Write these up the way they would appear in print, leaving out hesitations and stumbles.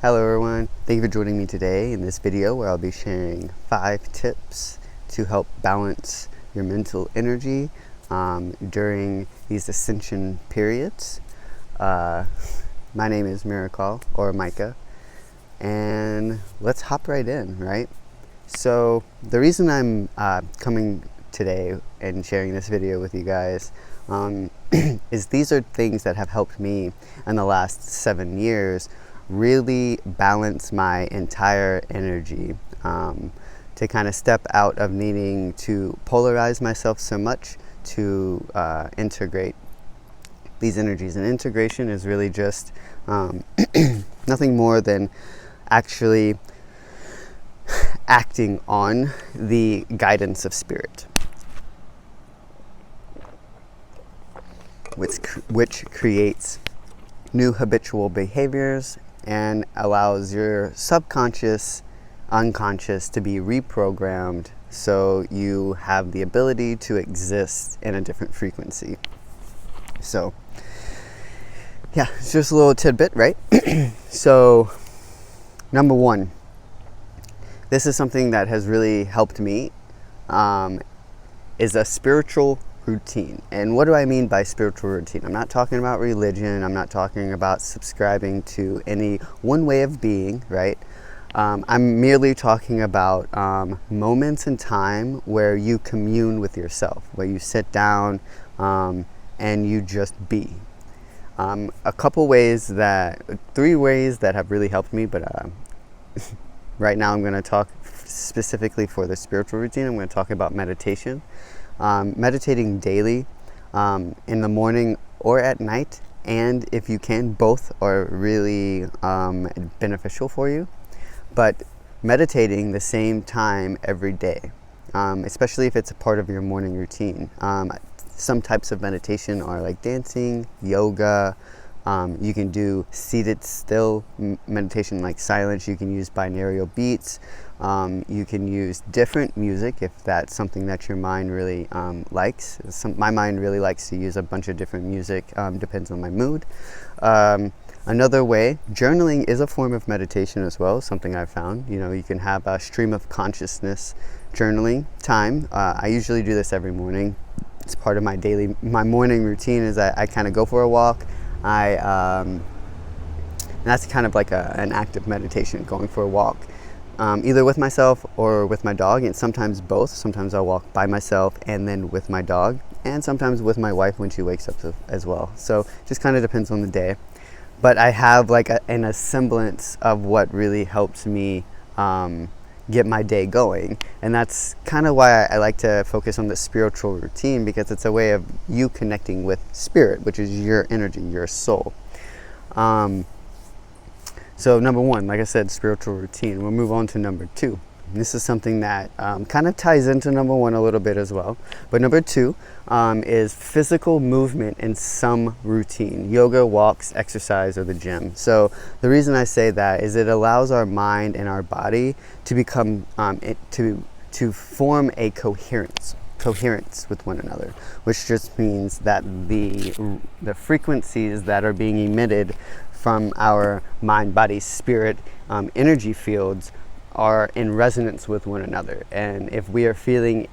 Hello everyone, thank you for joining me today in this video where I'll be sharing 5 tips to help balance your mental energy during these ascension periods. My name is Miracle, or Micah, and let's hop right in, right? So the reason I'm coming today and sharing this video with you guys is these are things that have helped me in the last 7 years really balance my entire energy, to kind of step out of needing to polarize myself so much to integrate these energies. And integration is really just nothing more than actually acting on the guidance of spirit, which creates new habitual behaviors and allows your subconscious, unconscious to be reprogrammed so you have the ability to exist in a different frequency. So, yeah, it's just a little tidbit, right? So, number 1, this is something that has really helped me, is a spiritual routine. And what do I mean by spiritual routine? I'm not talking about religion. I'm not talking about subscribing to any one way of being, right? I'm merely talking about moments in time where you commune with yourself, where you sit down and you just be. 3 ways that have really helped me, but right now I'm going to talk specifically for the spiritual routine. I'm going to talk about meditation. Meditating daily, in the morning or at night, and if you can, both are really beneficial for you. But meditating the same time every day, especially if it's a part of your morning routine. Some types of meditation are like dancing, yoga. You can do seated still meditation like silence. You can use binaural beats. You can use different music if that's something that your mind really likes. My mind really likes to use a bunch of different music, depends on my mood. Another way, journaling is a form of meditation as well, something I've found. You can have a stream of consciousness journaling time. I usually do this every morning. It's part of my morning routine is I kind of go for a walk. That's kind of like an active meditation, going for a walk. Either with myself or with my dog, and sometimes both. Sometimes I'll walk by myself and then with my dog, and sometimes with my wife when she wakes up as well. So just kind of depends on the day. But I have like a semblance of what really helps me get my day going. And that's kind of why I like to focus on the spiritual routine, because it's a way of you connecting with spirit, which is your energy, your soul. So number 1, like I said, spiritual routine. We'll move on to number 2. This is something that kind of ties into number 1 a little bit as well. But number 2 is physical movement in some routine. Yoga, walks, exercise, or the gym. So the reason I say that is it allows our mind and our body to become, to form a coherence with one another, which just means that the frequencies that are being emitted from our mind, body, spirit, energy fields are in resonance with one another. And if we are feeling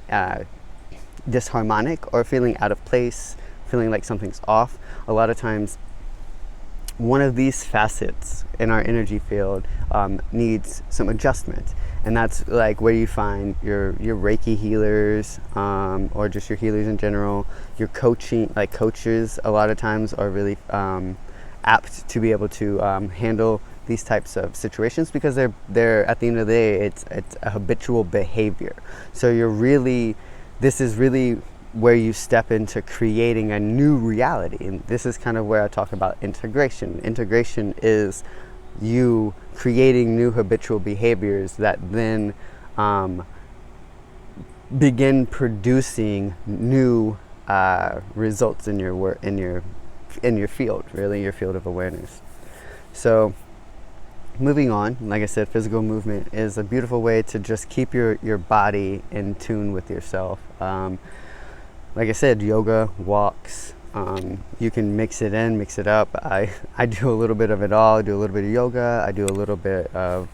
disharmonic or feeling out of place, feeling like something's off, a lot of times one of these facets in our energy field needs some adjustment. And that's like where you find your Reiki healers, or just your healers in general. Your coaches a lot of times are really apt to be able to handle these types of situations, because they're at the end of the day, it's a habitual behavior. So this is really where you step into creating a new reality. And this is kind of where I talk about integration. Integration is you creating new habitual behaviors that then begin producing new results in your work, in your field, really, your field of awareness. So moving on, like I said, physical movement is a beautiful way to just keep your body in tune with yourself. Like I said, yoga, walks, You can mix it in, mix it up. I do a little bit of it all. I do a little bit of yoga. I do a little bit of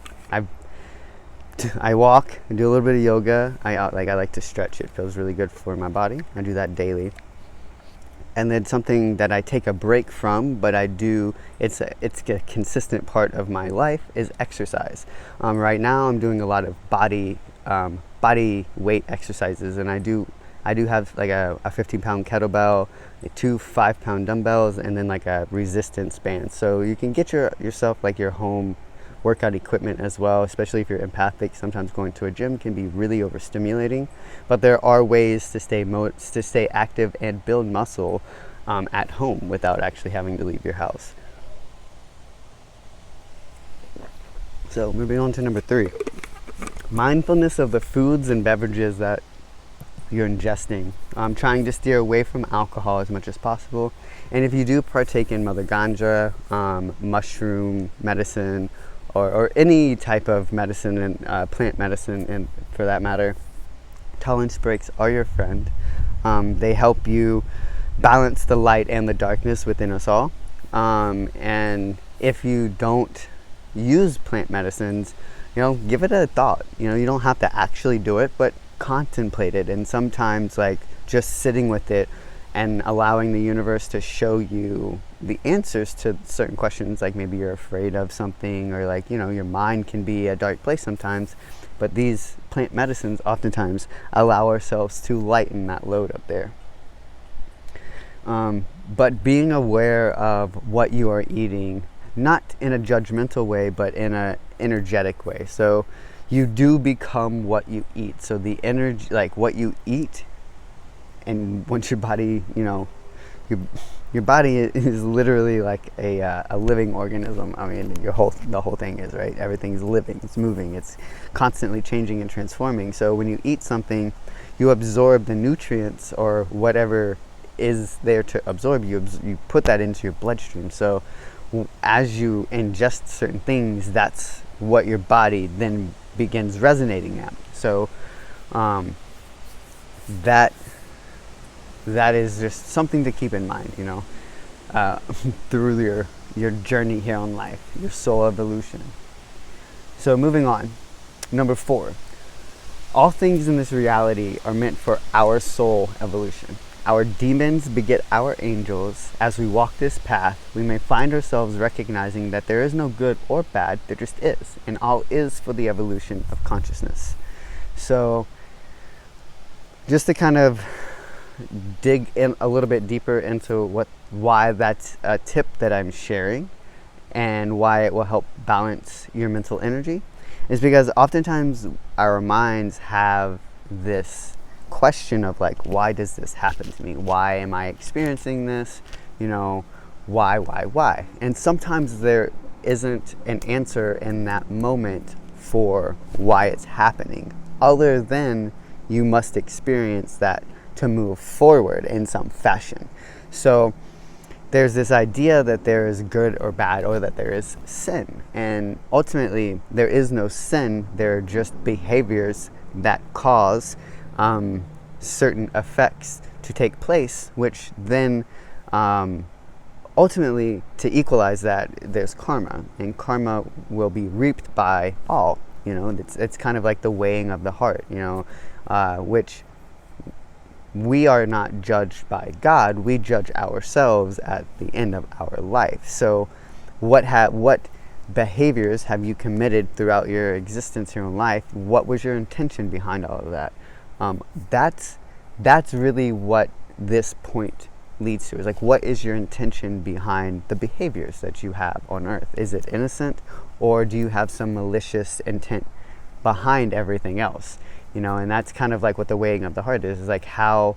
I walk. I do a little bit of yoga. I like to stretch. It feels really good for my body. I do that daily. And then something that I take a break from, but I do, it's a consistent part of my life, is exercise. Right now I'm doing a lot of body weight exercises, and I do have like a 15-pound kettlebell, 2 5-pound dumbbells, and then like a resistance band. So you can get yourself like your home workout equipment as well, especially if you're empathic. Sometimes going to a gym can be really overstimulating, but there are ways to stay active and build muscle at home without actually having to leave your house. So moving on to number 3, mindfulness of the foods and beverages that you're ingesting. Trying to steer away from alcohol as much as possible, and if you do partake in mother ganja, mushroom medicine, or any type of medicine, and plant medicine, and for that matter, tolerance breaks are your friend. They help you balance the light and the darkness within us all. And if you don't use plant medicines, give it a thought. You don't have to actually do it, but contemplate it. And sometimes like just sitting with it and allowing the universe to show you the answers to certain questions, like maybe you're afraid of something, or like, your mind can be a dark place sometimes, but these plant medicines oftentimes allow ourselves to lighten that load up there. But being aware of what you are eating, not in a judgmental way, but in an energetic way. So you do become what you eat. So the energy, like what you eat, and once your body, your body is literally like a living organism. I mean, the whole thing is, right? Everything's living, it's moving, it's constantly changing and transforming. So when you eat something, you absorb the nutrients or whatever is there to absorb. You put that into your bloodstream. So as you ingest certain things, that's what your body then begins resonating at. So that is just something to keep in mind, through your journey here on life, your soul evolution. So moving on, number 4, all things in this reality are meant for our soul evolution. Our demons beget our angels. As we walk this path, we may find ourselves recognizing that there is no good or bad, there just is, and all is for the evolution of consciousness. So just to kind of dig in a little bit deeper into why that's a tip that I'm sharing and why it will help balance your mental energy, is because oftentimes our minds have this question of like, why does this happen to me? Why am I experiencing this? Why? And sometimes there isn't an answer in that moment for why it's happening, other than you must experience that to move forward in some fashion. So there's this idea that there is good or bad, or that there is sin. And ultimately, there is no sin. There are just behaviors that cause certain effects to take place, which then ultimately, to equalize that, there's karma. And karma will be reaped by all. It's kind of like the weighing of the heart, which we are not judged by God, we judge ourselves at the end of our life. So what behaviors have you committed throughout your existence here in life? What was your intention behind all of that? That's really what this point leads to. Is like, what is your intention behind the behaviors that you have on earth? Is it innocent, or do you have some malicious intent behind everything else? And that's kind of like what the weighing of the heart is like, how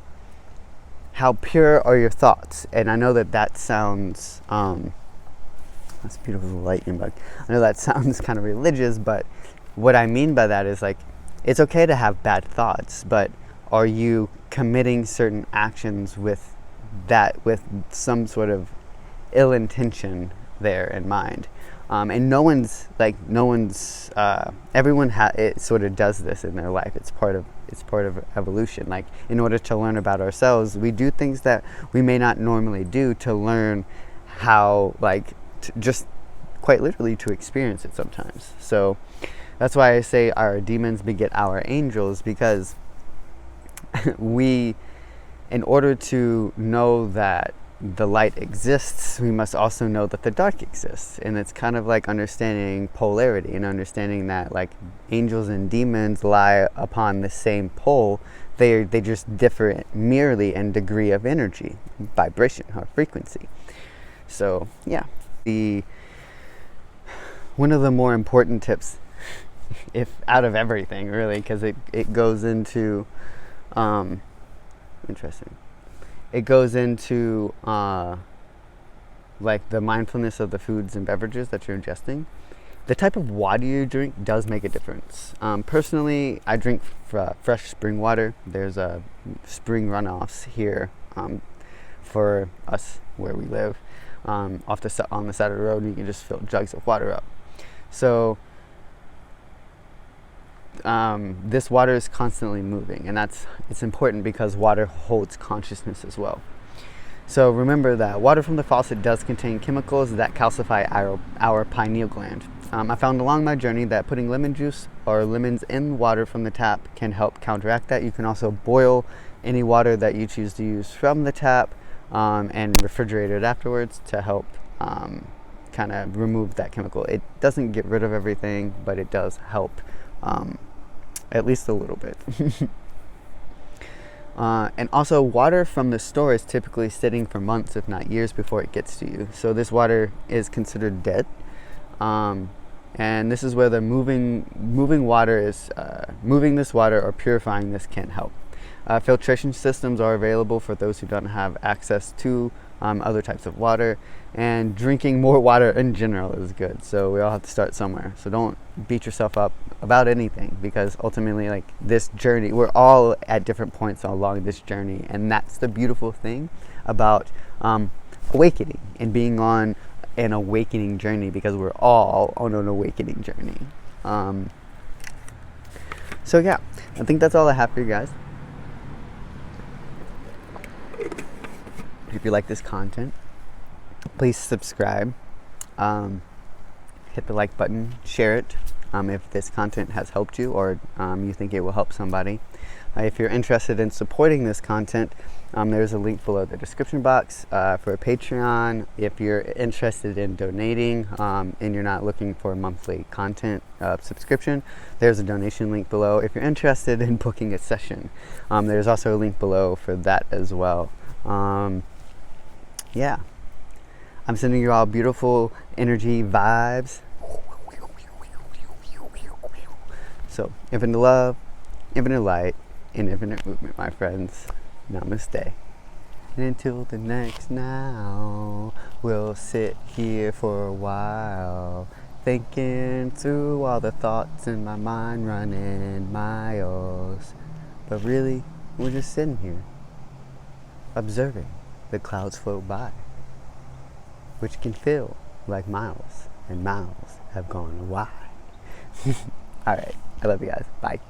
pure are your thoughts? And I know that sounds, that's a beautiful lightning bug. I know that sounds kind of religious, but what I mean by that is like, it's okay to have bad thoughts, but are you committing certain actions with some sort of ill intention there in mind? And everyone it sort of does this in their life. It's part of evolution. Like, in order to learn about ourselves, we do things that we may not normally do to learn how, like, just quite literally to experience it sometimes. So that's why I say our demons beget our angels, because in order to know that the light exists, we must also know that the dark exists. And it's kind of like understanding polarity and understanding that, like, angels and demons lie upon the same pole. They just differ merely in degree of energy, vibration, or frequency. So yeah, one of the more important tips, if out of everything really, because it goes into interesting. It goes into like the mindfulness of the foods and beverages that you're ingesting. The type of water you drink does make a difference. Personally, I drink fresh spring water. There's spring runoffs here for us where we live. On the side of the road, you can just fill jugs of water up. So this water is constantly moving, and it's important because water holds consciousness as well. So remember that water from the faucet does contain chemicals that calcify our pineal gland. I found along my journey that putting lemon juice or lemons in water from the tap can help counteract that. You can also boil any water that you choose to use from the tap and refrigerate it afterwards to help kind of remove that chemical. It doesn't get rid of everything, but it does help at least a little bit. And also, water from the store is typically sitting for months, if not years, before it gets to you. So this water is considered dead. And this is where the moving water is moving this water or purifying this can help. Filtration systems are available for those who don't have access to other types of water, and drinking more water in general is good. So we all have to start somewhere. So don't beat yourself up about anything, because ultimately, like, this journey, we're all at different points along this journey, and that's the beautiful thing about awakening and being on an awakening journey, because we're all on an awakening journey. So yeah, I think that's all I have for you guys. If you like this content, please subscribe, hit the like button, share it if this content has helped you, or you think it will help somebody. If you're interested in supporting this content, there's a link below the description box for a Patreon. If you're interested in donating and you're not looking for a monthly content subscription, there's a donation link below. If you're interested in booking a session, there's also a link below for that as well. Yeah, I'm sending you all beautiful energy vibes. So, infinite love, infinite light, and infinite movement, my friends. Namaste. And until the next now, we'll sit here for a while, thinking through all the thoughts in my mind running miles. But really, we're just sitting here, observing the clouds float by, which can feel like miles, and miles have gone wide. Alright, I love you guys. Bye.